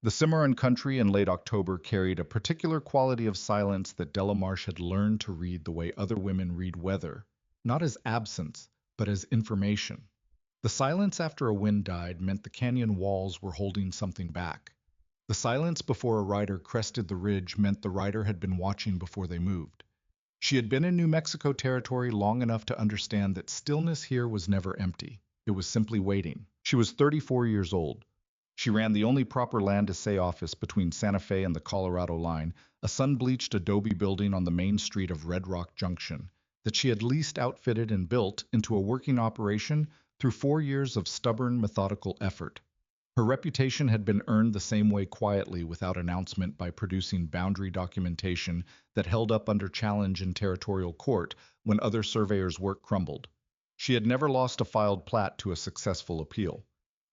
The Cimarron country in late October carried a particular quality of silence that Della Marsh had learned to read the way other women read weather, not as absence, but as information. The silence after a wind died meant the canyon walls were holding something back. The silence before a rider crested the ridge meant the rider had been watching before they moved. She had been in New Mexico territory long enough to understand that stillness here was never empty. It was simply waiting. She was 34 years old. She ran the only proper land assay office between Santa Fe and the Colorado line, a sun-bleached adobe building on the main street of Redrock Junction, that she had leased, outfitted, and built into a working operation through 4 years of stubborn, methodical effort. Her reputation had been earned the same way, quietly, without announcement, by producing boundary documentation that held up under challenge in territorial court when other surveyors' work crumbled. She had never lost a filed plat to a successful appeal.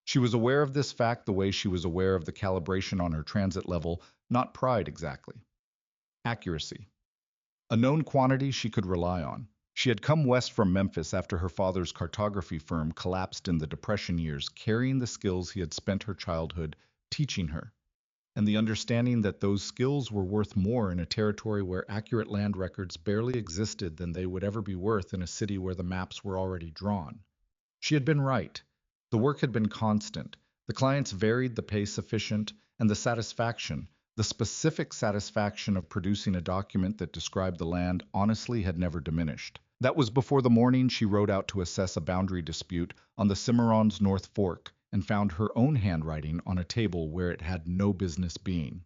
She was aware of this fact the way she was aware of the calibration on her transit level, not pride exactly. Accuracy. A known quantity she could rely on. She had come west from Memphis after her father's cartography firm collapsed in the Depression years, carrying the skills he had spent her childhood teaching her, and the understanding that those skills were worth more in a territory where accurate land records barely existed than they would ever be worth in a city where the maps were already drawn. She had been right. The work had been constant, the clients varied, the pay sufficient, and the satisfaction, the specific satisfaction of producing a document that described the land honestly, had never diminished. That was before the morning she rode out to assess a boundary dispute on the Cimarron's North Fork and found her own handwriting on a table where it had no business being.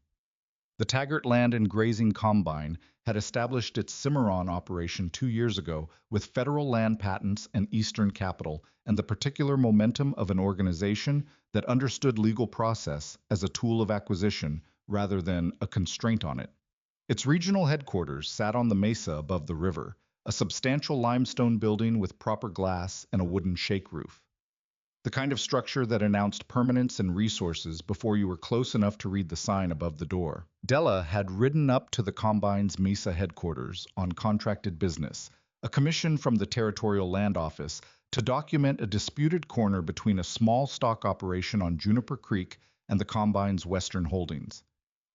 The Taggart Land and Grazing Combine had established its Cimarron operation 2 years ago with federal land patents and Eastern capital and the particular momentum of an organization that understood legal process as a tool of acquisition rather than a constraint on it. Its regional headquarters sat on the mesa above the river, a substantial limestone building with proper glass and a wooden shake roof. The kind of structure that announced permanence and resources before you were close enough to read the sign above the door. Della had ridden up to the Combine's Mesa headquarters on contracted business, a commission from the Territorial Land Office, to document a disputed corner between a small stock operation on Juniper Creek and the Combine's Western holdings.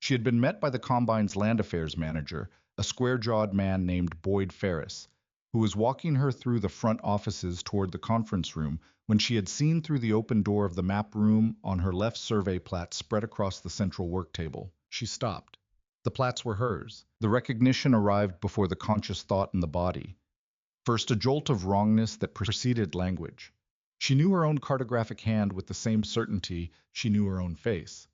She had been met by the Combine's land affairs manager, a square-jawed man named Boyd Ferris, who was walking her through the front offices toward the conference room when she had seen through the open door of the map room on her left survey plat spread across the central work table. She stopped. The plats were hers. The recognition arrived before the conscious thought in the body. First, a jolt of wrongness that preceded language. She knew her own cartographic hand with the same certainty she knew her own face.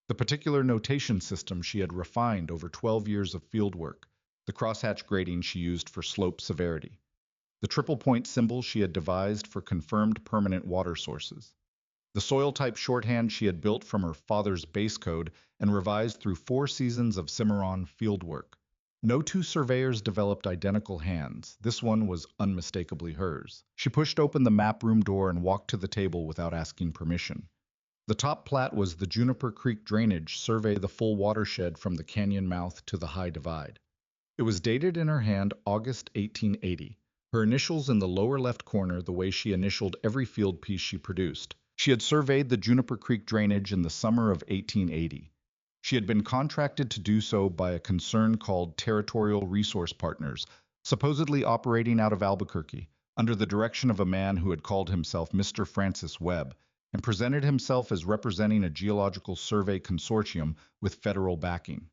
The particular notation system she had refined over 12 years of field work, the crosshatch grading she used for slope severity, the triple point symbol she had devised for confirmed permanent water sources, the soil type shorthand she had built from her father's base code and revised through 4 seasons of Cimarron field work. No two surveyors developed identical hands. This one was unmistakably hers. She pushed open the map room door and walked to the table without asking permission. The top plat was the Juniper Creek drainage survey, the full watershed from the canyon mouth to the high divide. It was dated in her hand August 1880, her initials in the lower left corner the way she initialed every field piece she produced. She had surveyed the Juniper Creek drainage in the summer of 1880. She had been contracted to do so by a concern called Territorial Resource Partners, supposedly operating out of Albuquerque, under the direction of a man who had called himself Mr. Francis Webb, and presented himself as representing a geological survey consortium with federal backing.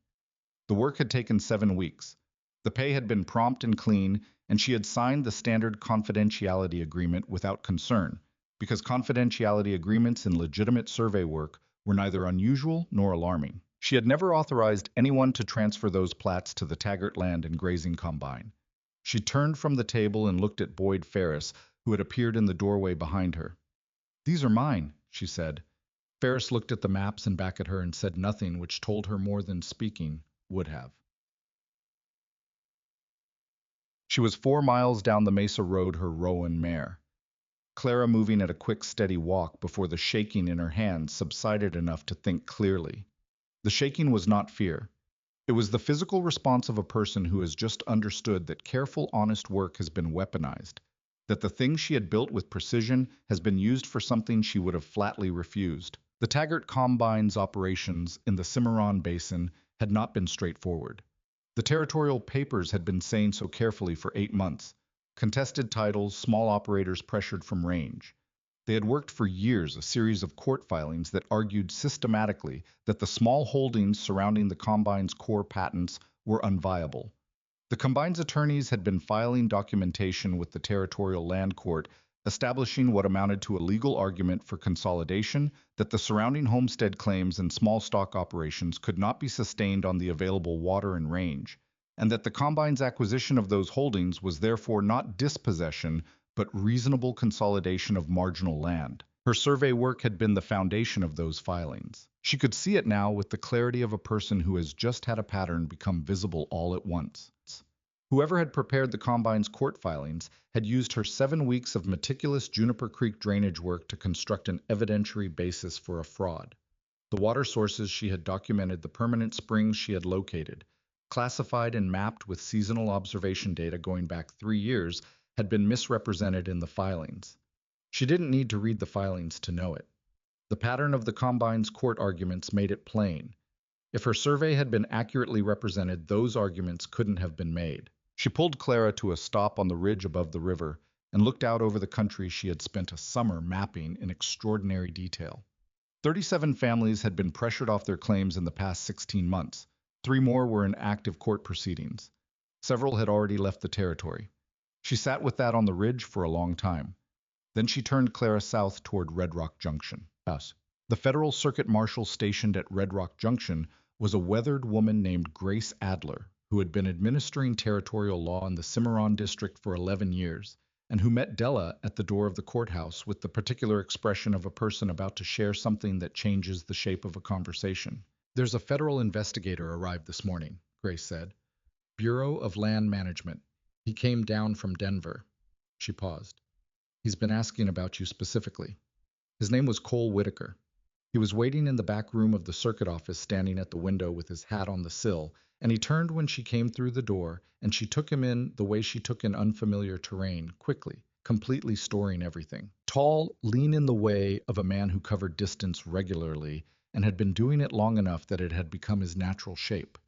The work had taken 7 weeks. The pay had been prompt and clean, and she had signed the standard confidentiality agreement without concern, because confidentiality agreements in legitimate survey work were neither unusual nor alarming. She had never authorized anyone to transfer those plats to the Taggart Land and Grazing Combine. She turned from the table and looked at Boyd Ferris, who had appeared in the doorway behind her. "These are mine," she said. Ferris looked at the maps and back at her and said nothing, which told her more than speaking would have. She was 4 miles down the Mesa Road, her roan mare, Clara moving at a quick, steady walk before the shaking in her hands subsided enough to think clearly. The shaking was not fear. It was the physical response of a person who has just understood that careful, honest work has been weaponized, that the thing she had built with precision has been used for something she would have flatly refused. The Taggart Combine's operations in the Cimarron basin had not been straightforward. The territorial papers had been saying so carefully for 8 months. Contested titles, small operators pressured from range. They had worked for years a series of court filings that argued systematically that the small holdings surrounding the Combine's core patents were unviable. The Combine's attorneys had been filing documentation with the Territorial Land Court, establishing what amounted to a legal argument for consolidation that the surrounding homestead claims and small stock operations could not be sustained on the available water and range, and that the Combine's acquisition of those holdings was therefore not dispossession, but reasonable consolidation of marginal land. Her survey work had been the foundation of those filings. She could see it now with the clarity of a person who has just had a pattern become visible all at once. Whoever had prepared the Combine's court filings had used her 7 weeks of meticulous Juniper Creek drainage work to construct an evidentiary basis for a fraud. The water sources she had documented, the permanent springs she had located, classified and mapped with seasonal observation data going back 3 years, had been misrepresented in the filings. She didn't need to read the filings to know it. The pattern of the Combine's court arguments made it plain. If her survey had been accurately represented, those arguments couldn't have been made. She pulled Clara to a stop on the ridge above the river and looked out over the country she had spent a summer mapping in extraordinary detail. 37 families had been pressured off their claims in the past 16 months. 3 more were in active court proceedings. Several had already left the territory. She sat with that on the ridge for a long time. Then she turned Clara south toward Redrock Junction. The federal circuit marshal stationed at Redrock Junction was a weathered woman named Grace Adler, who had been administering territorial law in the Cimarron district for 11 years, and who met Della at the door of the courthouse with the particular expression of a person about to share something that changes the shape of a conversation. "There's a federal investigator arrived this morning," Grace said. "Bureau of Land Management. He came down from Denver." She paused. "He's been asking about you specifically. His name was Cole Whitaker. He was waiting in the back room of the circuit office, standing at the window with his hat on the sill, and he turned when she came through the door, and she took him in the way she took in unfamiliar terrain, quickly, completely storing everything. Tall, lean in the way of a man who covered distance regularly, and had been doing it long enough that it had become his natural shape.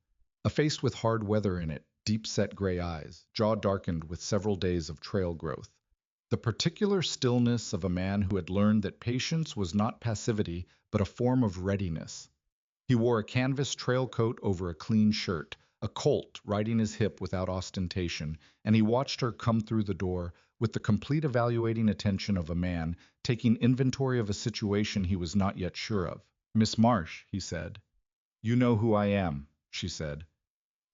A face with hard weather in it, deep-set gray eyes, jaw darkened with several days of trail growth. The particular stillness of a man who had learned that patience was not passivity, but a form of readiness. He wore a canvas trail coat over a clean shirt, a Colt riding his hip without ostentation, and he watched her come through the door with the complete evaluating attention of a man taking inventory of a situation he was not yet sure of. "Miss Marsh," he said. "You know who I am," she said.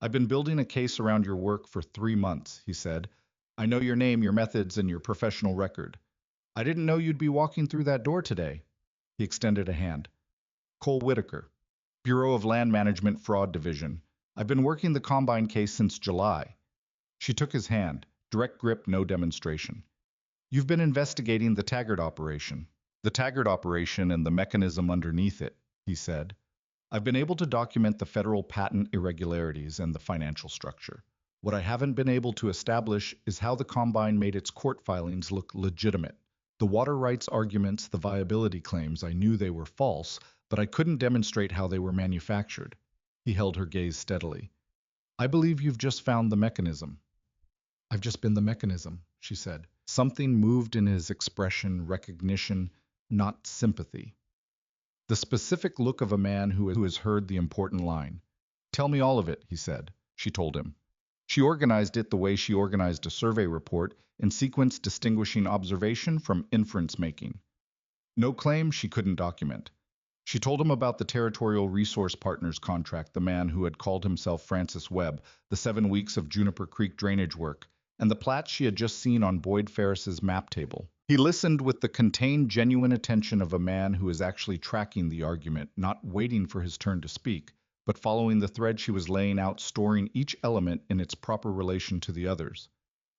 "I've been building a case around your work for 3 months," he said. "I know your name, your methods, and your professional record. I didn't know you'd be walking through that door today." He extended a hand. "Cole Whitaker, Bureau of Land Management Fraud Division. I've been working the Combine case since July." She took his hand, direct grip, no demonstration. "You've been investigating the Taggart operation." "The Taggart operation and the mechanism underneath it," he said. "I've been able to document the federal patent irregularities and the financial structure. What I haven't been able to establish is how the Combine made its court filings look legitimate. The water rights arguments, the viability claims, I knew they were false, but I couldn't demonstrate how they were manufactured." He held her gaze steadily. "I believe you've just found the mechanism." "I've just been the mechanism," she said. Something moved in his expression, recognition, not sympathy. The specific look of a man who has heard the important line. "Tell me all of it," he said. She told him. She organized it the way she organized a survey report, in sequence distinguishing observation from inference making. No claim she couldn't document. She told him about the Territorial Resource Partners contract, the man who had called himself Francis Webb, the 7 weeks of Juniper Creek drainage work, and the plats she had just seen on Boyd Ferris's map table. He listened with the contained, genuine attention of a man who is actually tracking the argument, not waiting for his turn to speak, but following the thread she was laying out, storing each element in its proper relation to the others.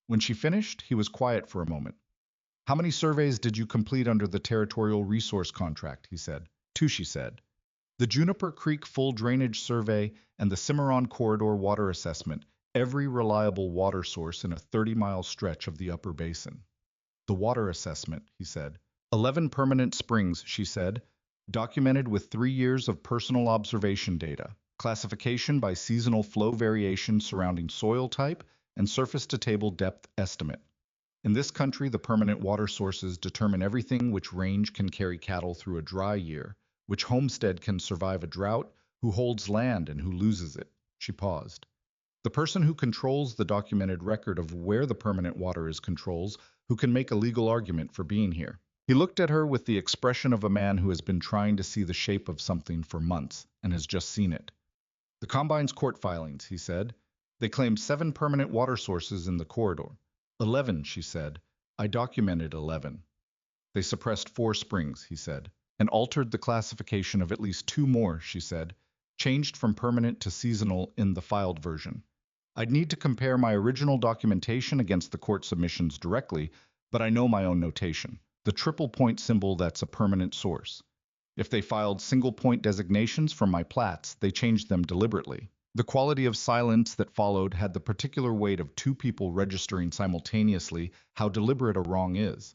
When she finished, he was quiet for a moment. "How many surveys did you complete under the Territorial Resource contract?" he said. "2, she said. "The Juniper Creek Full Drainage Survey and the Cimarron Corridor Water Assessment, every reliable water source in a 30-mile stretch of the upper basin." "The water assessment," he said. 11 permanent springs," she said. Documented with 3 years of personal observation data. Classification by seasonal flow variation surrounding soil type and surface-to-table depth estimate. In this country, the permanent water sources determine everything: which range can carry cattle through a dry year, which homestead can survive a drought, who holds land and who loses it. She paused. The person who controls the documented record of where the permanent water is controls who can make a legal argument for being here. He looked at her with the expression of a man who has been trying to see the shape of something for months and has just seen it. The Combine's court filings, he said. They claimed 7 permanent water sources in the corridor. 11, she said. I documented 11. They suppressed 4 springs, he said, and altered the classification of at least 2 more, she said, changed from permanent to seasonal in the filed version. I'd need to compare my original documentation against the court submissions directly, but I know my own notation, the triple point symbol that's a permanent source. If they filed single point designations from my plats, they changed them deliberately. The quality of silence that followed had the particular weight of 2 people registering simultaneously how deliberate a wrong is.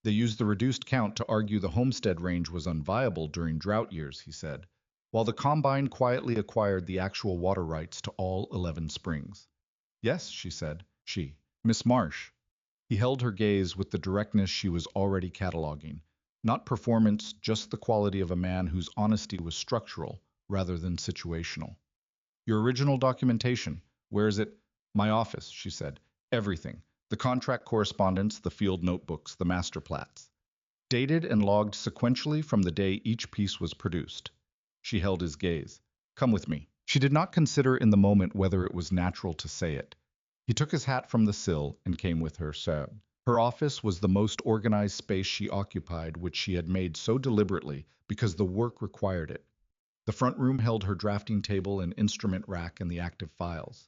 They used the reduced count to argue the homestead range was unviable during drought years, he said, while the Combine quietly acquired the actual water rights to all 11 springs. Yes, she said. She. Miss Marsh. He held her gaze with the directness she was already cataloging. Not performance, just the quality of a man whose honesty was structural rather than situational. Your original documentation, where is it? My office, she said. Everything. The contract correspondence, the field notebooks, the master plats. Dated and logged sequentially from the day each piece was produced. She held his gaze. Come with me. She did not consider in the moment whether it was natural to say it. He took his hat from the sill and came with her. Her office was the most organized space she occupied, which she had made so deliberately because the work required it. The front room held her drafting table and instrument rack and the active files.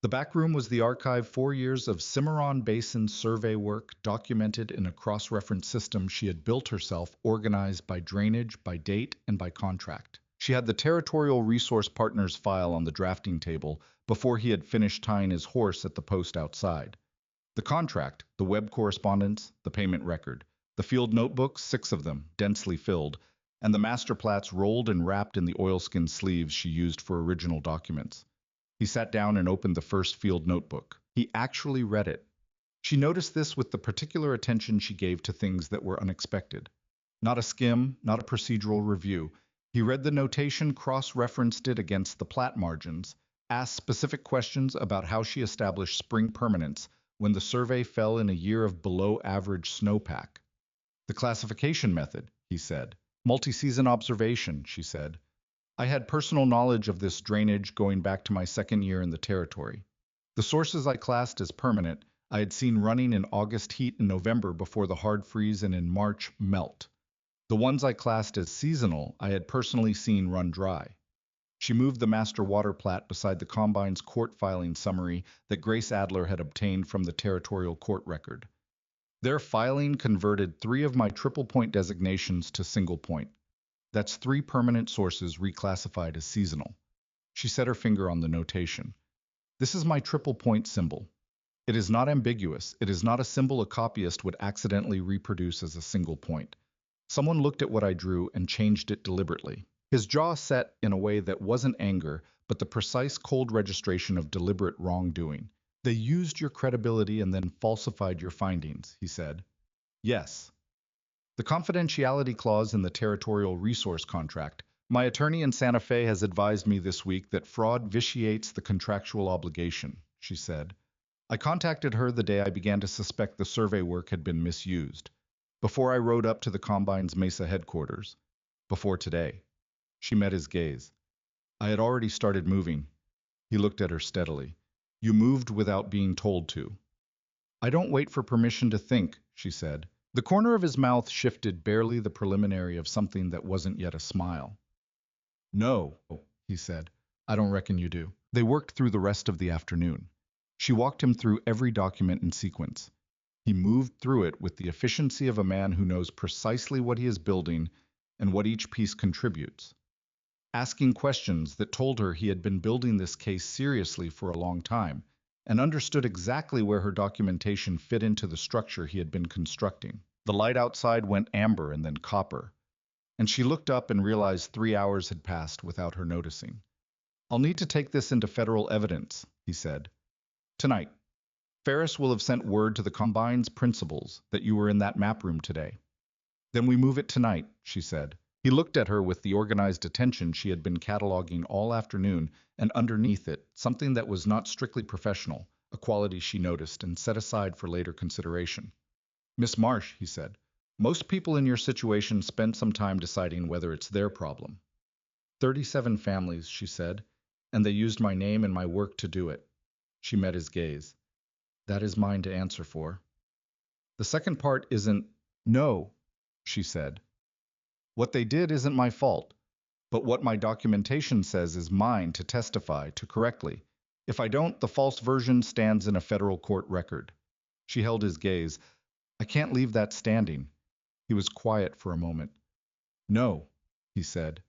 The back room was the archive 4 years of Cimarron basin survey work documented in a cross-reference system she had built herself, organized by drainage, by date, and by contract. She had the territorial resource partner's file on the drafting table before he had finished tying his horse at the post outside. The contract, the web correspondence, the payment record, the field notebooks, 6 of them, densely filled, and the master plats rolled and wrapped in the oilskin sleeves she used for original documents. He sat down and opened the first field notebook. He actually read it. She noticed this with the particular attention she gave to things that were unexpected. Not a skim, not a procedural review. He read the notation, cross-referenced it against the plat margins, asked specific questions about how she established spring permanence when the survey fell in a year of below-average snowpack. The classification method, he said. Multi-season observation, she said. I had personal knowledge of this drainage going back to my 2nd year in the territory. The sources I classed as permanent, I had seen running in August heat in November before the hard freeze and in March melt. The ones I classed as seasonal, I had personally seen run dry. She moved the master water plat beside the Combine's court filing summary that Grace Adler had obtained from the territorial court record. Their filing converted 3 of my triple point designations to single point. That's 3 permanent sources reclassified as seasonal. She set her finger on the notation. This is my triple point symbol. It is not ambiguous. It is not a symbol a copyist would accidentally reproduce as a single point. Someone looked at what I drew and changed it deliberately. His jaw set in a way that wasn't anger, but the precise cold registration of deliberate wrongdoing. They used your credibility and then falsified your findings, he said. Yes. The confidentiality clause in the territorial resource contract. My attorney in Santa Fe has advised me this week that fraud vitiates the contractual obligation, she said. I contacted her the day I began to suspect the survey work had been misused. Before I rode up to the Combine's Mesa headquarters. Before today. She met his gaze. I had already started moving. He looked at her steadily. You moved without being told to. I don't wait for permission to think, she said. The corner of his mouth shifted barely the preliminary of something that wasn't yet a smile. No, he said. I don't reckon you do. They worked through the rest of the afternoon. She walked him through every document in sequence. He moved through it with the efficiency of a man who knows precisely what he is building and what each piece contributes. Asking questions that told her he had been building this case seriously for a long time and understood exactly where her documentation fit into the structure he had been constructing. The light outside went amber and then copper. and she looked up and realized 3 hours had passed without her noticing. I'll need to take this into federal evidence, he said. Tonight. Ferris will have sent word to the Combine's principals that you were in that map room today. Then we move it tonight, she said. He looked at her with the organized attention she had been cataloging all afternoon, and underneath it, something that was not strictly professional, a quality she noticed and set aside for later consideration. Miss Marsh, he said, most people in your situation spend some time deciding whether it's their problem. 37 families, she said, and they used my name and my work to do it. She met his gaze. That is mine to answer for. The second part isn't, no, she said. What they did isn't my fault, but what my documentation says is mine to testify to correctly. If I don't, the false version stands in a federal court record. She held his gaze. I can't leave that standing. He was quiet for a moment. No, he said.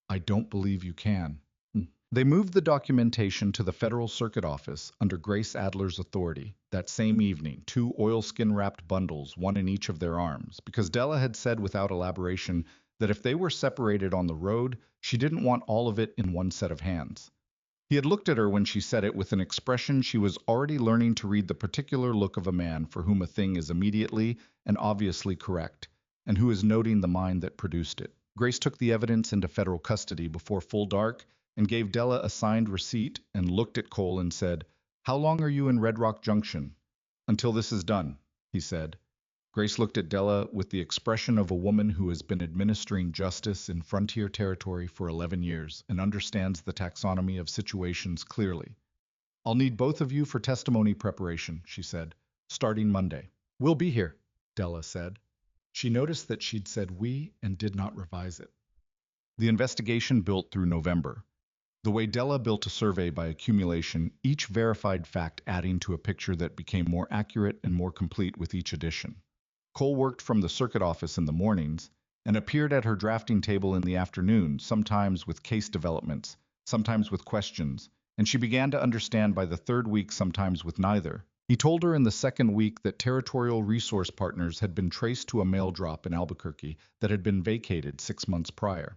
I don't believe you can. They moved the documentation to the Federal Circuit Office under Grace Adler's authority that same evening, 2 oilskin-wrapped bundles, one in each of their arms, because Della had said without elaboration that if they were separated on the road, she didn't want all of it in one set of hands. He had looked at her when she said it with an expression she was already learning to read, the particular look of a man for whom a thing is immediately and obviously correct, and who is noting the mind that produced it. Grace took the evidence into federal custody before full dark and gave Della a signed receipt and looked at Cole and said, How long are you in Redrock Junction? Until this is done, he said. Grace looked at Della with the expression of a woman who has been administering justice in frontier territory for 11 years and understands the taxonomy of situations clearly. I'll need both of you for testimony preparation, she said, starting Monday. We'll be here, Della said. She noticed that she'd said we and did not revise it. The investigation built through November. The way Della built a survey by accumulation, each verified fact adding to a picture that became more accurate and more complete with each addition. Cole worked from the circuit office in the mornings and appeared at her drafting table in the afternoon, sometimes with case developments, sometimes with questions, and she began to understand by the third week, sometimes with neither. He told her in the second week that Territorial Resource Partners had been traced to a mail drop in Albuquerque that had been vacated 6 months prior.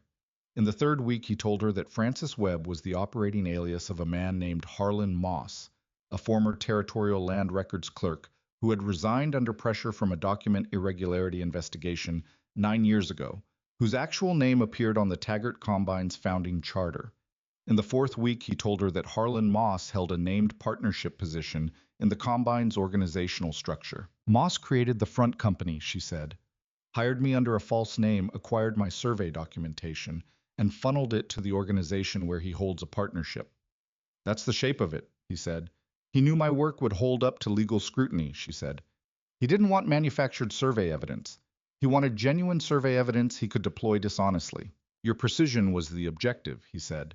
In the third week, he told her that Francis Webb was the operating alias of a man named Harlan Moss, a former Territorial Land Records clerk who had resigned under pressure from a document irregularity investigation 9 years ago, whose actual name appeared on the Taggart Combine's founding charter. In the fourth week, he told her that Harlan Moss held a named partnership position in the Combine's organizational structure. Moss created the front company, she said, hired me under a false name, acquired my survey documentation, and funneled it to the organization where he holds a partnership. That's the shape of it, he said. He knew my work would hold up to legal scrutiny, she said. He didn't want manufactured survey evidence. He wanted genuine survey evidence he could deploy dishonestly. Your precision was the objective, he said.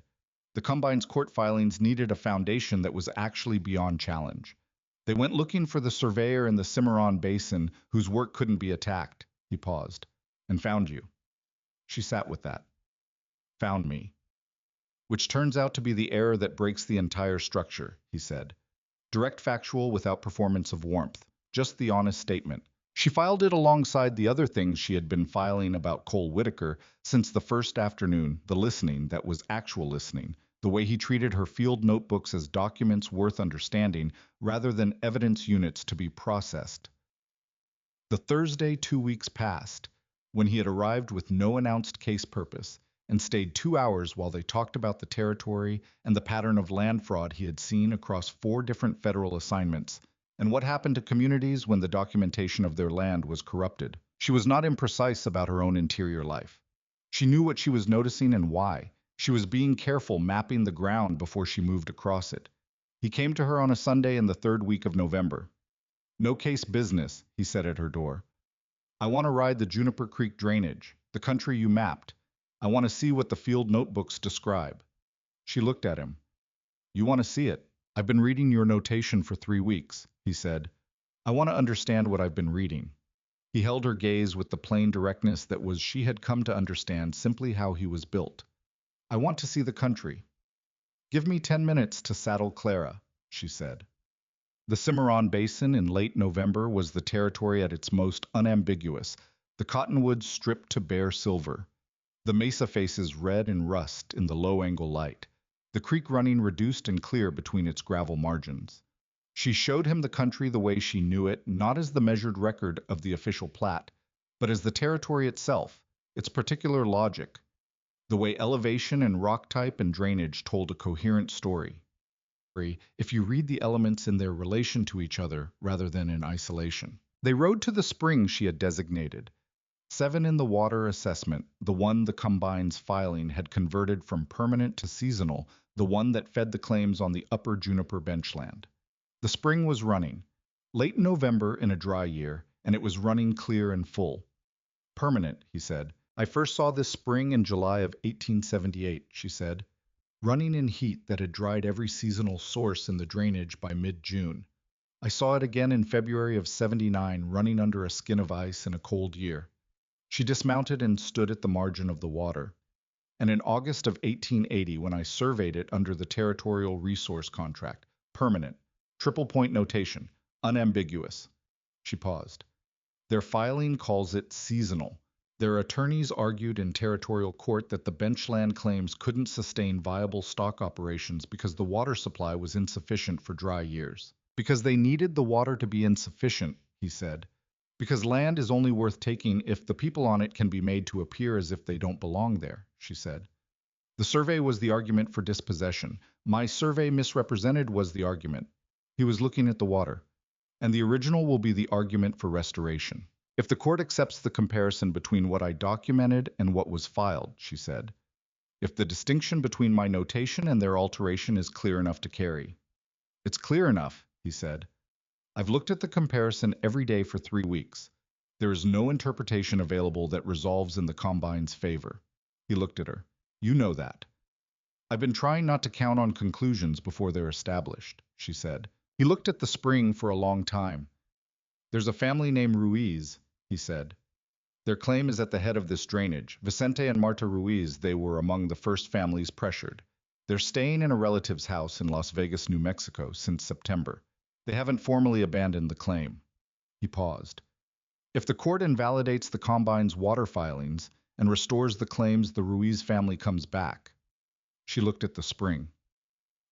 The Combine's court filings needed a foundation that was actually beyond challenge. They went looking for the surveyor in the Cimarron basin whose work couldn't be attacked. He paused. And found you. She sat with that. Found me. Which turns out to be the error that breaks the entire structure, he said. Direct factual without performance of warmth. Just the honest statement. She filed it alongside the other things she had been filing about Cole Whitaker since the first afternoon, the listening that was actual listening, the way he treated her field notebooks as documents worth understanding rather than evidence units to be processed. The Thursday 2 weeks passed, when he had arrived with no announced case purpose, and stayed 2 hours while they talked about the territory and the pattern of land fraud he had seen across 4 different federal assignments, and what happened to communities when the documentation of their land was corrupted. She was not imprecise about her own interior life. She knew what she was noticing and why. She was being careful mapping the ground before she moved across it. He came to her on a Sunday in the 3rd week of November. No case business, he said at her door. I want to ride the Juniper Creek drainage, the country you mapped. I want to see what the field notebooks describe. She looked at him. You want to see it? I've been reading your notation for 3 weeks, he said. I want to understand what I've been reading. He held her gaze with the plain directness that was she had come to understand simply how he was built. I want to see the country. Give me 10 minutes to saddle Clara, she said. The Cimarron Basin in late November was the territory at its most unambiguous, the cottonwoods stripped to bare silver. The mesa faces red and rust in the low-angle light, the creek running reduced and clear between its gravel margins. She showed him the country the way she knew it, not as the measured record of the official plat, but as the territory itself, its particular logic, the way elevation and rock type and drainage told a coherent story. If you read the elements in their relation to each other rather than in isolation. They rode to the spring she had designated. 7 in the water assessment, the one the combine's filing had converted from permanent to seasonal, the one that fed the claims on the upper Juniper benchland. The spring was running. Late November in a dry year, and it was running clear and full. Permanent, he said. I first saw this spring in July of 1878, she said, running in heat that had dried every seasonal source in the drainage by mid-June. I saw it again in February of 79, running under a skin of ice in a cold year. She dismounted and stood at the margin of the water. And in August of 1880, when I surveyed it under the territorial resource contract, permanent, triple point notation, unambiguous. She paused. Their filing calls it seasonal. Their attorneys argued in territorial court that the benchland claims couldn't sustain viable stock operations because the water supply was insufficient for dry years. Because they needed the water to be insufficient, he said. Because land is only worth taking if the people on it can be made to appear as if they don't belong there, she said. The survey was the argument for dispossession. My survey misrepresented was the argument. He was looking at the water. And the original will be the argument for restoration. If the court accepts the comparison between what I documented and what was filed, she said. If the distinction between my notation and their alteration is clear enough to carry. It's clear enough, he said. I've looked at the comparison every day for 3 weeks. There is no interpretation available that resolves in the combine's favor. He looked at her. You know that. I've been trying not to count on conclusions before they're established, she said. He looked at the spring for a long time. There's a family named Ruiz, he said. Their claim is at the head of this drainage. Vicente and Marta Ruiz, they were among the first families pressured. They're staying in a relative's house in Las Vegas, New Mexico, since September. They haven't formally abandoned the claim. He paused. If the court invalidates the combine's water filings and restores the claims, the Ruiz family comes back. She looked at the spring.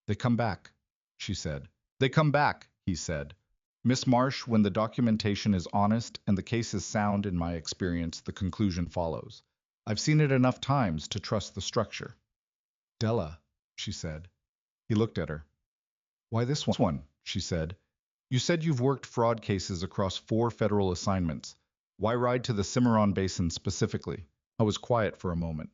They come back, she said. They come back, he said. Miss Marsh, when the documentation is honest and the case is sound in my experience, the conclusion follows. I've seen it enough times to trust the structure. Della, she said. He looked at her. Why this one? She said. You said you've worked fraud cases across 4 federal assignments. Why ride to the Cimarron basin specifically? I was quiet for a moment.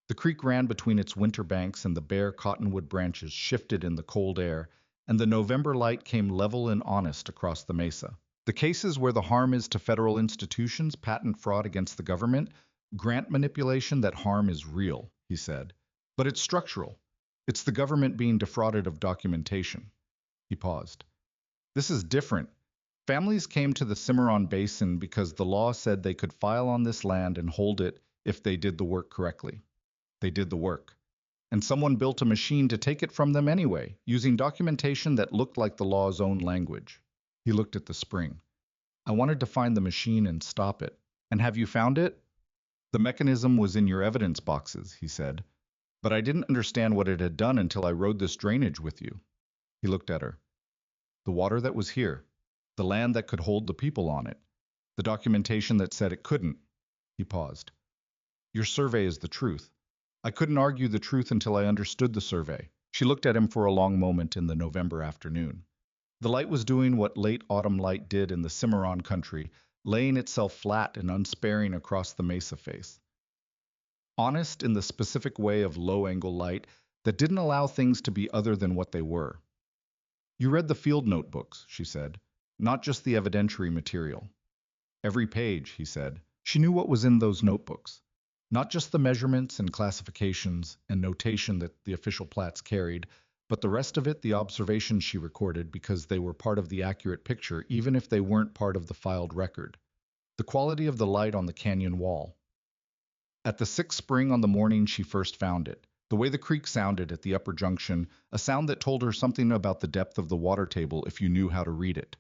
The creek ran between its winter banks and the bare cottonwood branches shifted in the cold air, and the November light came level and honest across the mesa. The cases where the harm is to federal institutions, patent fraud against the government, grant manipulation, that harm is real, he said. But it's structural. It's the government being defrauded of documentation. He paused. This is different. Families came to the Cimarron Basin because the law said they could file on this land and hold it if they did the work correctly. They did the work. And someone built a machine to take it from them anyway, using documentation that looked like the law's own language. He looked at the spring. I wanted to find the machine and stop it. And have you found it? The mechanism was in your evidence boxes, he said. But I didn't understand what it had done until I rode this drainage with you. He looked at her. The water that was here, the land that could hold the people on it, the documentation that said it couldn't. He paused. Your survey is the truth. I couldn't argue the truth until I understood the survey. She looked at him for a long moment in the November afternoon. The light was doing what late autumn light did in the Cimarron country, laying itself flat and unsparing across the mesa face. Honest in the specific way of low-angle light that didn't allow things to be other than what they were. You read the field notebooks, she said, not just the evidentiary material. Every page, he said. She knew what was in those notebooks. Not just the measurements and classifications and notation that the official plats carried, but the rest of it, the observations she recorded because they were part of the accurate picture, even if they weren't part of the filed record. The quality of the light on the canyon wall. At the 6th spring on the morning she first found it, the way the creek sounded at the upper junction, a sound that told her something about the depth of the water table if you knew how to read it.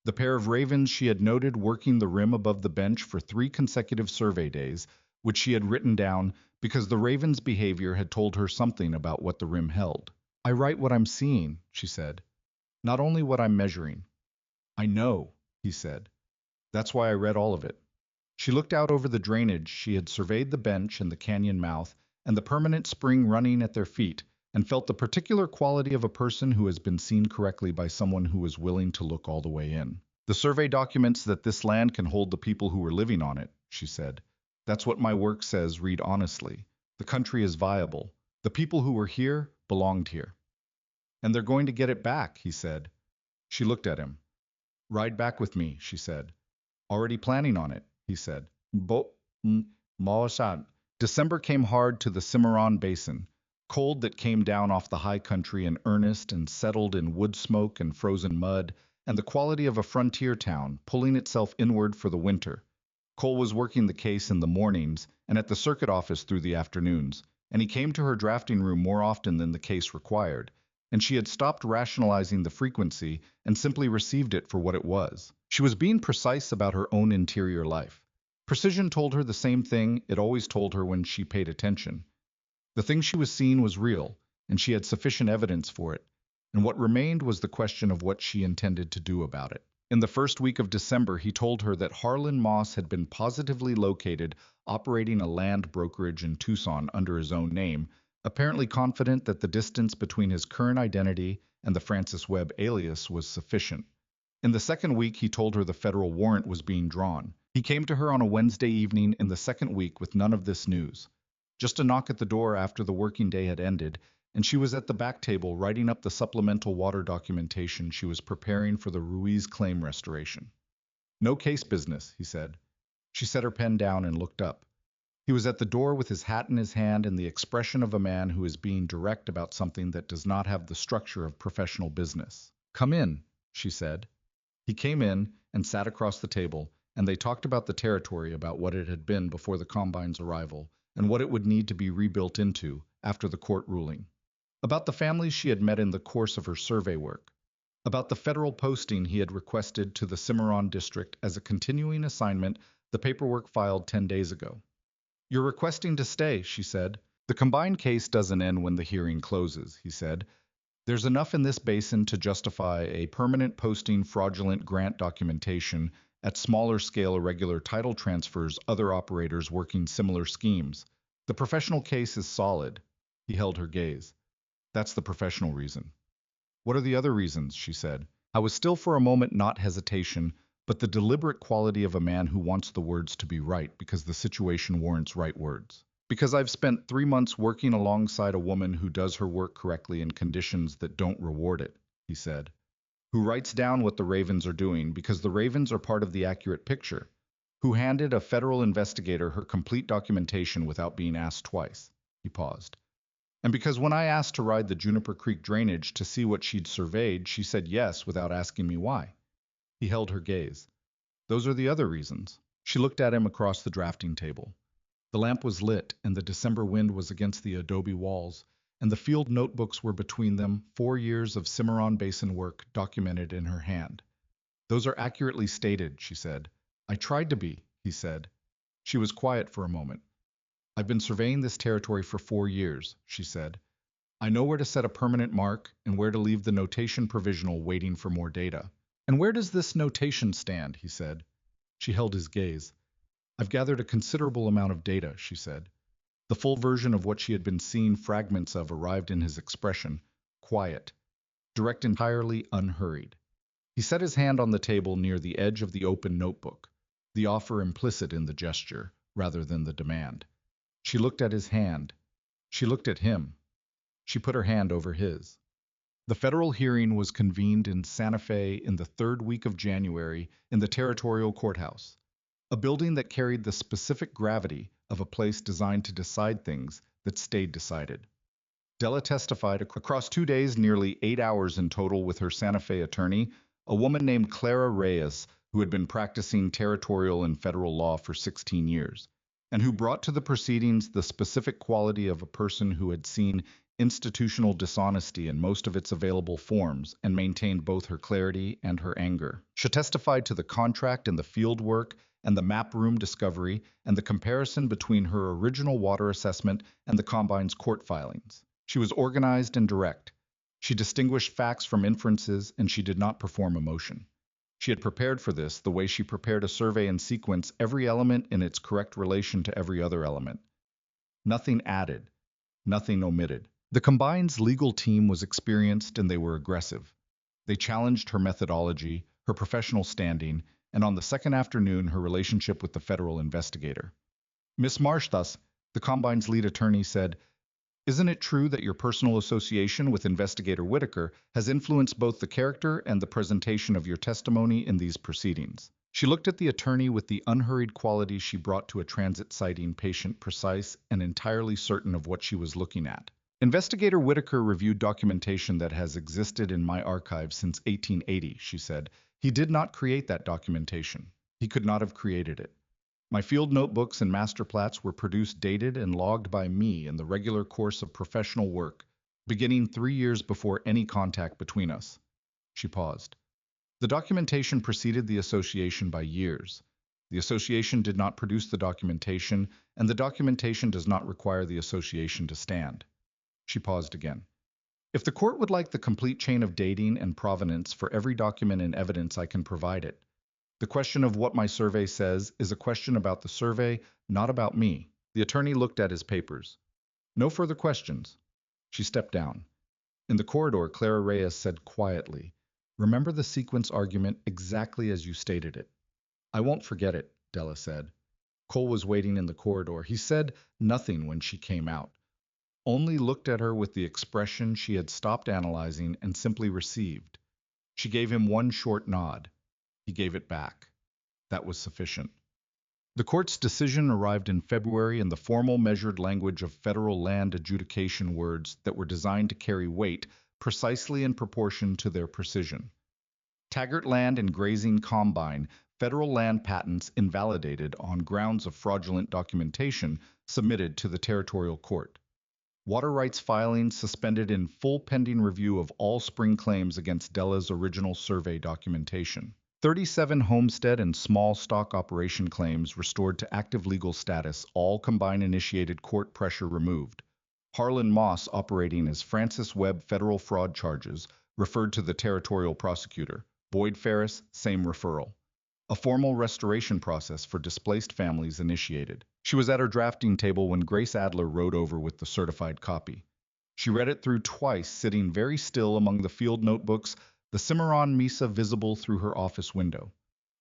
The pair of ravens she had noted working the rim above the bench for 3 consecutive survey days, which she had written down because the raven's behavior had told her something about what the rim held. I write what I'm seeing, she said, not only what I'm measuring. I know, he said. That's why I read all of it. She looked out over the drainage. She had surveyed the bench and the canyon mouth and the permanent spring running at their feet, and felt the particular quality of a person who has been seen correctly by someone who is willing to look all the way in. The survey documents that this land can hold the people who are living on it, she said. That's what my work says, read honestly. The country is viable. The people who were here belonged here. And they're going to get it back, he said. She looked at him. Ride back with me, she said. Already planning on it, he said. Maosan. December came hard to the Cimarron basin, cold that came down off the high country and earnest and settled in wood smoke and frozen mud, and the quality of a frontier town pulling itself inward for the winter. Cole was working the case in the mornings and at the circuit office through the afternoons, and he came to her drafting room more often than the case required, and she had stopped rationalizing the frequency and simply received it for what it was. She was being precise about her own interior life. Precision told her the same thing it always told her when she paid attention. The thing she was seeing was real, and she had sufficient evidence for it, and what remained was the question of what she intended to do about it. In the first week of December, he told her that Harlan Moss had been positively located operating a land brokerage in Tucson under his own name, apparently confident that the distance between his current identity and the Francis Webb alias was sufficient. In the second week, he told her the federal warrant was being drawn. He came to her on a Wednesday evening in the second week with none of this news. Just a knock at the door after the working day had ended, and she was at the back table writing up the supplemental water documentation she was preparing for the Ruiz claim restoration. No case business, he said. She set her pen down and looked up. He was at the door with his hat in his hand and the expression of a man who is being direct about something that does not have the structure of professional business. Come in, she said. He came in and sat across the table, and they talked about the territory, about what it had been before the Combine's arrival, and what it would need to be rebuilt into after the court ruling. About the families she had met in the course of her survey work. About the federal posting he had requested to the Cimarron district as a continuing assignment, the paperwork filed 10 days ago. You're requesting to stay, she said. The combined case doesn't end when the hearing closes, he said. There's enough in this basin to justify a permanent posting, fraudulent grant documentation, at smaller scale irregular title transfers, other operators working similar schemes. The professional case is solid. He held her gaze. That's the professional reason. What are the other reasons, she said. I was still for a moment not hesitation, but the deliberate quality of a man who wants the words to be right because the situation warrants right words. Because I've spent 3 months working alongside a woman who does her work correctly in conditions that don't reward it, he said. Who writes down what the Ravens are doing because the Ravens are part of the accurate picture. Who handed a federal investigator her complete documentation without being asked twice. He paused. And because when I asked to ride the Juniper Creek drainage to see what she'd surveyed, she said yes without asking me why. He held her gaze. Those are the other reasons. She looked at him across the drafting table. The lamp was lit, and the December wind was against the adobe walls, and the field notebooks were between them, 4 years of Cimarron Basin work documented in her hand. Those are accurately stated, she said. I tried to be, he said. She was quiet for a moment. I've been surveying this territory for 4 years, she said. I know where to set a permanent mark and where to leave the notation provisional waiting for more data. And where does this notation stand, he said. She held his gaze. I've gathered a considerable amount of data, she said. The full version of what she had been seeing fragments of arrived in his expression, quiet, direct, entirely unhurried. He set his hand on the table near the edge of the open notebook, the offer implicit in the gesture, rather than the demand. She looked at his hand. She looked at him. She put her hand over his. The federal hearing was convened in Santa Fe in the 3rd week of January in the Territorial Courthouse, a building that carried the specific gravity of a place designed to decide things that stayed decided. Della testified across 2 days, nearly 8 hours in total, with her Santa Fe attorney, a woman named Clara Reyes, who had been practicing territorial and federal law for 16 years, and who brought to the proceedings the specific quality of a person who had seen institutional dishonesty in most of its available forms and maintained both her clarity and her anger. She testified to the contract and the field work and the map room discovery, and the comparison between her original water assessment and the Combine's court filings. She was organized and direct. She distinguished facts from inferences, and she did not perform emotion. She had prepared for this the way she prepared a survey in sequence, every element in its correct relation to every other element. Nothing added, nothing omitted. The Combine's legal team was experienced and they were aggressive. They challenged her methodology, her professional standing, and on the second afternoon, her relationship with the federal investigator. Miss Marsh, thus, the Combine's lead attorney said, "Isn't it true that your personal association with investigator Whitaker has influenced both the character and the presentation of your testimony in these proceedings?" She looked at the attorney with the unhurried quality she brought to a transit sighting patient, precise and entirely certain of what she was looking at. "Investigator Whitaker reviewed documentation that has existed in my archives since 1880, she said. He did not create that documentation. He could not have created it. My field notebooks and master plats were produced, dated, and logged by me in the regular course of professional work, beginning 3 years before any contact between us." She paused. "The documentation preceded the association by years. The association did not produce the documentation, and the documentation does not require the association to stand." She paused again. "If the court would like the complete chain of dating and provenance for every document and evidence, I can provide it. The question of what my survey says is a question about the survey, not about me." The attorney looked at his papers. "No further questions." She stepped down. In the corridor, Clara Reyes said quietly, "Remember the sequence argument exactly as you stated it." "I won't forget it," Della said. Cole was waiting in the corridor. He said nothing when she came out, only looked at her with the expression she had stopped analyzing and simply received. She gave him one short nod. He gave it back. That was sufficient. The court's decision arrived in February in the formal measured language of federal land adjudication words that were designed to carry weight precisely in proportion to their precision. Taggart Land and Grazing Combine, federal land patents invalidated on grounds of fraudulent documentation submitted to the territorial court. Water rights filings suspended in full pending review of all spring claims against Della's original survey documentation. 37 homestead and small stock operation claims restored to active legal status, all Combine-initiated court pressure removed. Harlan Moss operating as Francis Webb federal fraud charges, referred to the territorial prosecutor. Boyd Ferris, same referral. A formal restoration process for displaced families initiated. She was at her drafting table when Grace Adler rode over with the certified copy. She read it through twice, sitting very still among the field notebooks, the Cimarron Mesa visible through her office window.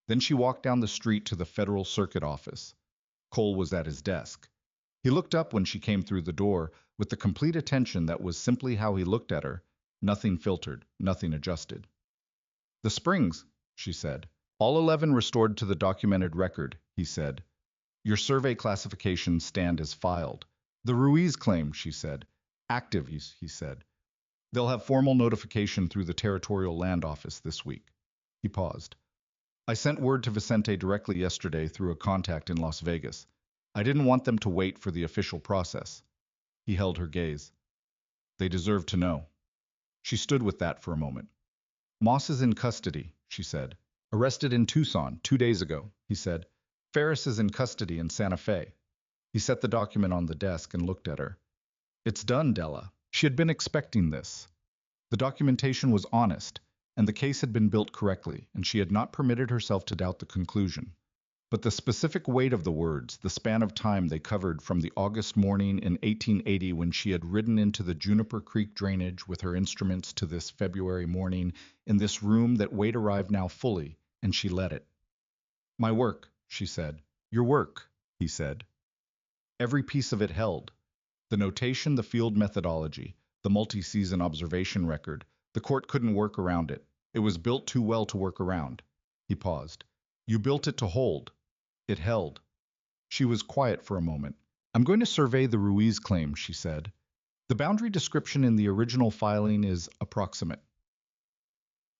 Then she walked down the street to the Federal Circuit office. Cole was at his desk. He looked up when she came through the door, with the complete attention that was simply how he looked at her, nothing filtered, nothing adjusted. "The springs," she said. "All 11 restored to the documented record," he said. "Your survey classifications stand as filed." "The Ruiz claim," she said. "Active," he said. "They'll have formal notification through the Territorial Land Office this week." He paused. "I sent word to Vicente directly yesterday through a contact in Las Vegas. I didn't want them to wait for the official process." He held her gaze. "They deserve to know." She stood with that for a moment. "Moss is in custody," she said. "Arrested in Tucson 2 days ago," he said. "Ferris is in custody in Santa Fe." He set the document on the desk and looked at her. "It's done, Della." She had been expecting this. The documentation was honest, and the case had been built correctly, and she had not permitted herself to doubt the conclusion. But the specific weight of the words, the span of time they covered from the August morning in 1880 when she had ridden into the Juniper Creek drainage with her instruments to this February morning in this room, that weight arrived now fully, and she let it. "My work," she said. "Your work," he said. Every piece of it held. The notation, the field methodology, the multi-season observation record. The court couldn't work around it. It was built too well to work around. He paused. "You built it to hold." It held. She was quiet for a moment. "I'm going to survey the Ruiz claim," she said. "The boundary description in the original filing is approximate.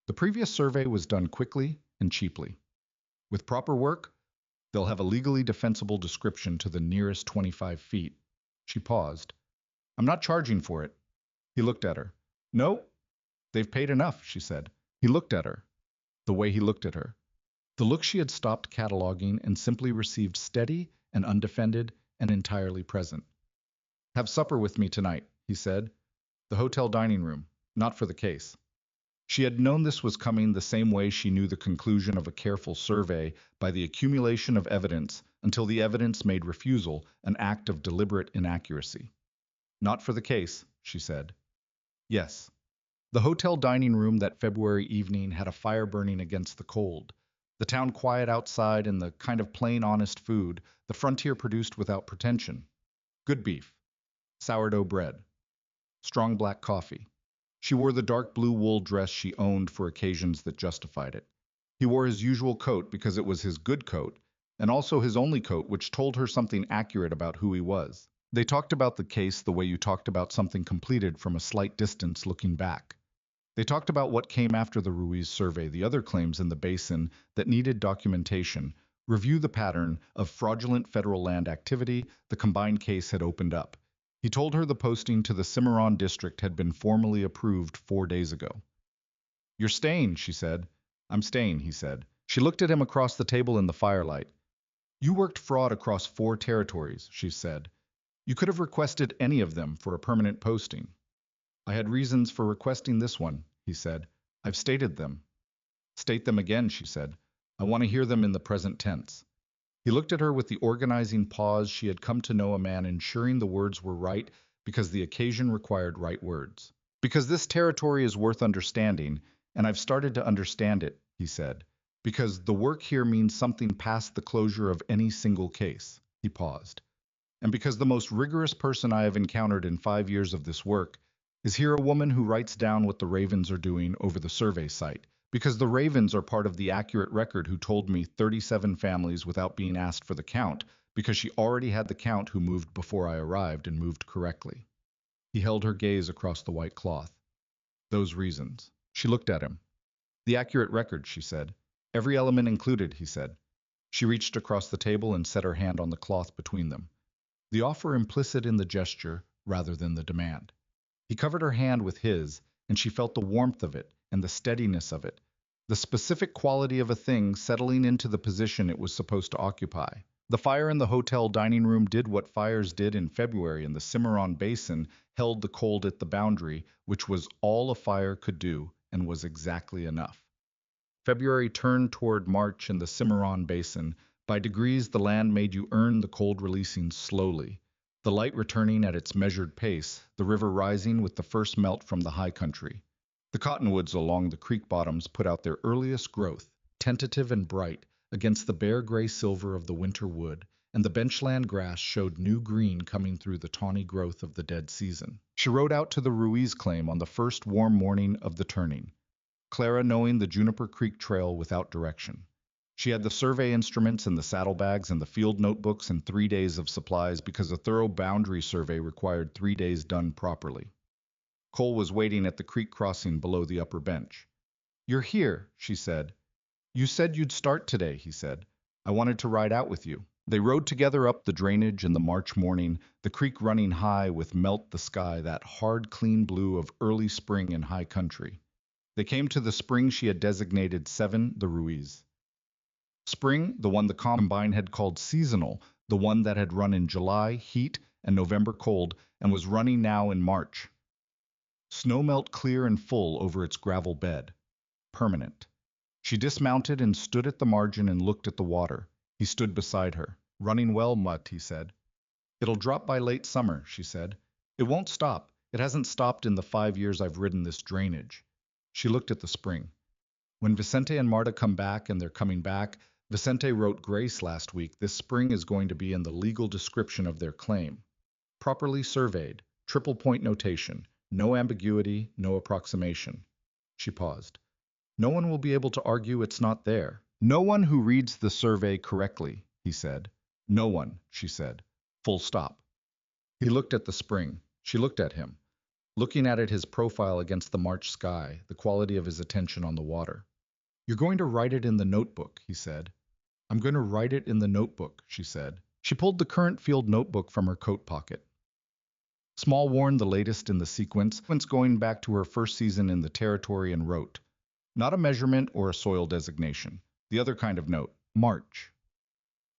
The previous survey was done quickly and cheaply. With proper work, they'll have a legally defensible description to the nearest 25 feet. She paused. "I'm not charging for it." He looked at her. "No, they've paid enough," she said. He looked at her. The way he looked at her. The look she had stopped cataloging and simply received steady and undefended and entirely present. Have supper with me tonight, he said. The hotel dining room, not for the case. She had known this was coming the same way she knew the conclusion of a careful survey by the accumulation of evidence until the evidence made refusal an act of deliberate inaccuracy. Not for the case, she said. Yes. The hotel dining room that February evening had a fire burning against the cold, the town quiet outside and the kind of plain honest food the frontier produced without pretension. Good beef, sourdough bread, strong black coffee. She wore the dark blue wool dress she owned for occasions that justified it. He wore his usual coat because it was his good coat, and also his only coat which told her something accurate about who he was. They talked about the case the way you talked about something completed from a slight distance looking back. They talked about what came after the Ruiz survey, the other claims in the basin that needed documentation, review the pattern of fraudulent federal land activity the combined case had opened up. He told her the posting to the Cimarron district had been formally approved 4 days ago. You're staying, she said. I'm staying, he said. She looked at him across the table in the firelight. You worked fraud across 4 territories, she said. You could have requested any of them for a permanent posting. I had reasons for requesting this one, he said. I've stated them. State them again, she said. I want to hear them in the present tense. He looked at her with the organizing pause she had come to know a man ensuring the words were right because the occasion required right words. Because this territory is worth understanding, and I've started to understand it, he said. Because the work here means something past the closure of any single case. He paused. And because the most rigorous person I have encountered in 5 years of this work is here a woman who writes down what the Ravens are doing over the survey site. Because the Ravens are part of the accurate record who told me 37 families without being asked for the count, because she already had the count who moved before I arrived and moved correctly. He held her gaze across the white cloth. Those reasons. She looked at him. The accurate record, she said. Every element included, he said. She reached across the table and set her hand on the cloth between them. The offer implicit in the gesture rather than the demand. He covered her hand with his, and she felt the warmth of it and the steadiness of it, the specific quality of a thing settling into the position it was supposed to occupy. The fire in the hotel dining room did what fires did in February in the Cimarron basin, held the cold at the boundary, which was all a fire could do and was exactly enough. February turned toward March in the Cimarron basin. By degrees the land made you earn the cold releasing slowly, the light returning at its measured pace, the river rising with the first melt from the high country. The cottonwoods along the creek bottoms put out their earliest growth, tentative and bright, against the bare gray silver of the winter wood, and the benchland grass showed new green coming through the tawny growth of the dead season. She rode out to the Ruiz claim on the first warm morning of the turning, Clara knowing the Juniper Creek trail without direction. She had the survey instruments and the saddlebags and the field notebooks and 3 days of supplies because a thorough boundary survey required 3 days done properly. Cole was waiting at the creek crossing below the upper bench. You're here, she said. You said you'd start today, he said. I wanted to ride out with you. They rode together up the drainage in the March morning, the creek running high with melt the sky, that hard, clean blue of early spring in high country. They came to the spring she had designated 7, the Ruiz. Spring, the one the combine had called seasonal, the one that had run in July, heat, and November cold, and was running now in March. Snow melt clear and full over its gravel bed. Permanent. She dismounted and stood at the margin and looked at the water. He stood beside her. Running well, Mutt, he said. It'll drop by late summer, she said. It won't stop. It hasn't stopped in the 5 years I've ridden this drainage. She looked at the spring. When Vicente and Marta come back, and they're coming back, Vicente wrote Grace last week, this spring is going to be in the legal description of their claim. Properly surveyed, triple point notation, no ambiguity, no approximation. She paused. No one will be able to argue it's not there. No one who reads the survey correctly, he said. No one, she said. Full stop. He looked at the spring. She looked at him, looking at it his profile against the March sky, the quality of his attention on the water. You're going to write it in the notebook, he said. I'm going to write it in the notebook, she said. She pulled the current field notebook from her coat pocket. Small worn, the latest in the sequence going back to her first season in the territory, and wrote. Not a measurement or a soil designation. The other kind of note, March.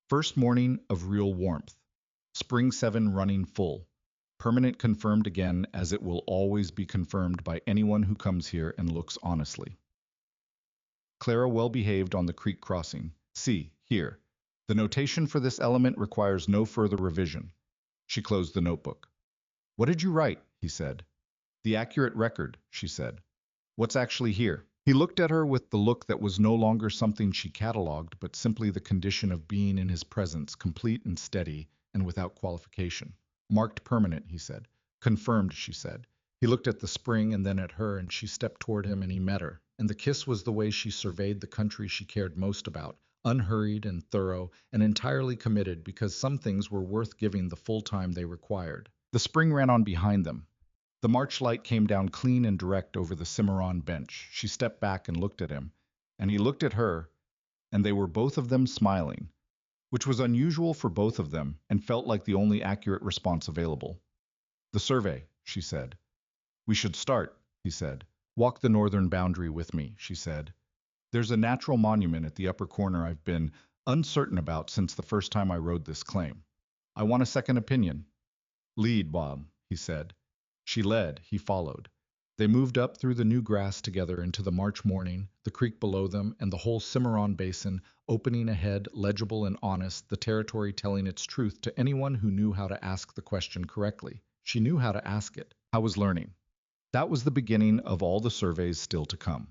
First morning of real warmth. Spring 7 running full. Permanent confirmed again, as it will always be confirmed by anyone who comes here and looks honestly. Clara well behaved on the creek crossing. See, here. The notation for this element requires no further revision. She closed the notebook. What did you write? He said. The accurate record, she said. What's actually here? He looked at her with the look that was no longer something she catalogued, but simply the condition of being in his presence, complete and steady, and without qualification. Marked permanent, he said. Confirmed, she said. He looked at the spring and then at her, and she stepped toward him and he met her. And the kiss was the way she surveyed the country she cared most about, unhurried and thorough and entirely committed, because some things were worth giving the full time they required. The spring ran on behind them. The March light came down clean and direct over the Cimarron bench. She stepped back and looked at him, and he looked at her, and they were both of them smiling, which was unusual for both of them and felt like the only accurate response available. The survey, she said. We should start, he said. Walk the northern boundary with me, she said. There's a natural monument at the upper corner I've been uncertain about since the first time I rode this claim. I want a second opinion. Lead, Bob, he said. She led, he followed. They moved up through the new grass together into the March morning, the creek below them, and the whole Cimarron basin, opening ahead, legible and honest, the territory telling its truth to anyone who knew how to ask the question correctly. She knew how to ask it. How was learning? That was the beginning of all the surveys still to come.